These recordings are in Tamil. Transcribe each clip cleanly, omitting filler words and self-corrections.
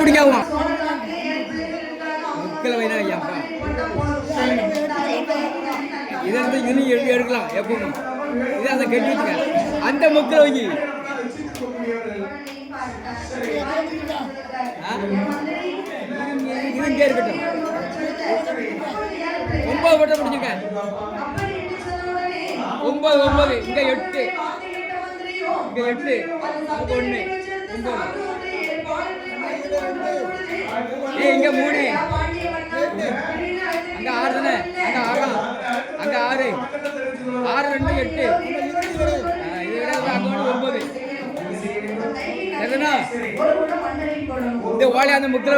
பிடிக்காவும் முக்கில் வைனா ஐயாப்பா இதை இன்னும் எடுக்கலாம் எப்பவும் இதை அதை கட்டி வச்சுக்க அந்த முக்கில் வை இது இங்கே இருக்கட்டும் 9 மட்டும் பிடிச்சிருக்க 9 9 இங்க 8 இங்க 8 1 9 இங்க 3 அங்க 6 தானே அங்க 6 6 2 8 இது அங்க 9 எதனா இந்த ஓலை அந்த முக்கில்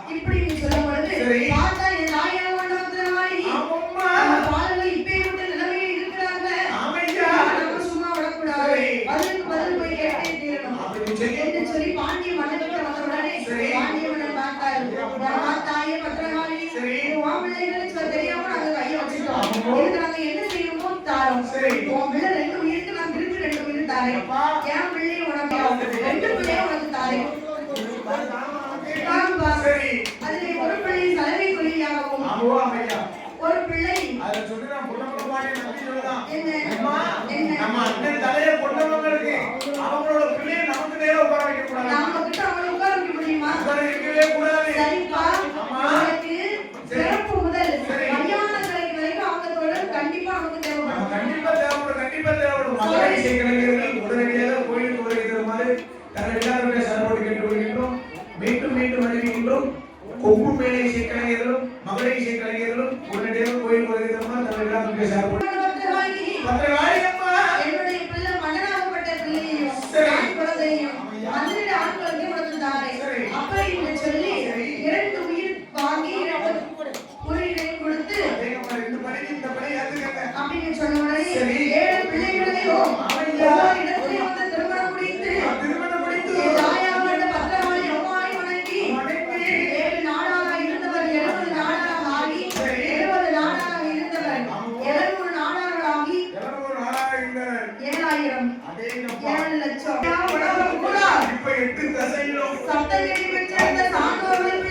இப்படி சொல்லும் பொழுது பார்த்தா என் தாயான மண்டபத்தினாடி பாலங்கள் இப்பே விட்டு நிலைமையில் இருக்கிறாங்க நம்ம சும்மா விடக்கூடாது பதிலுக்கு பதில் போய் கேட்டே தீரணும் என்று சொல்லி பாண்டிய மண்டபத்தை வந்த உடனே பாண்டிய மன்னன் பார்த்தாரு தாயே பத்திரகாளி உன் பிள்ளைகளுக்கு தெரியாம நாங்க கையை வச்சுட்டோம் இதுக்கு நாங்க என்ன செய்யணுமோ தாரோம் உன் பிள்ளை 2 உயிருக்கு நான் திருப்பி 2 உயிர் தாரேன் என் பிள்ளை உனக்கு 2 பிள்ளைய உனக்கு தாரேன் அதிலே ஒரு பிள்ளை தலைமை குறியாகவும் ஒரு பிள்ளை அதை சொல்லி நான் பொன்னமலை நம்பி சொல்லலாம் என்ன நம்ம அண்ணன் தலைய பொன்னமங்களுக்கு அவங்களோட பிள்ளையை நமக்கு நேரா உட்கார வைக்க கூடாது நாம கிட்ட அவங்கள உட்கார வைக்க முடியுமா உட்கார வைக்கவே கூடாது சரிப்பா நமக்கு சிறப்பு முதல் கல்யாண கலை வரைக்கும் அவங்க தொடர் கண்டிப்பா நமக்கு தேவைப்படும் கண்டிப்பா தேவைப்படும் மகளை செய்கிறவர்கள் உடனடியாக கோயிலுக்கு வருகிற மாதிரி எல்லாருடைய சர்வோடு கேட்டுக்கொள்கின்றோம் மீண்டும் அறிவிக்கின்றோம் கொங்கு மேலை இசைக்கலைஞர்களும் மகளை இசைக்கலைஞர்களும் உடனடியாக கோயில் வருகிறோம்னா நம்ம எல்லாரும் பேச என்னுடைய பிள்ளை மகனாகப்பட்ட பிள்ளையையும் குழந்தையும் மதுரை ஆண்களுக்கு உனக்கு தாரே அப்ப என்று சொல்லி 2 உயிர் வாங்கி 2 உயிரை கொடுத்து அப்படின்னு சொன்ன உடனே 7 பிள்ளைகளையும் ஒவ்வொரு இடத்திலையும் வந்து திருமணம் முடித்து தாயாகப்பட்ட பத்திரகாளி அம்மாவை வணங்கி 7 நாளாக இருந்தவர் 70 நாளாக ஆகி 70 நாளாக இருந்தவர் 700 நாளாகி 7000 7 லட்சம் உலகம் கூட இப்ப 8 தசையிலும் சப்தகிரி பெற்ற சான்றோர்கள்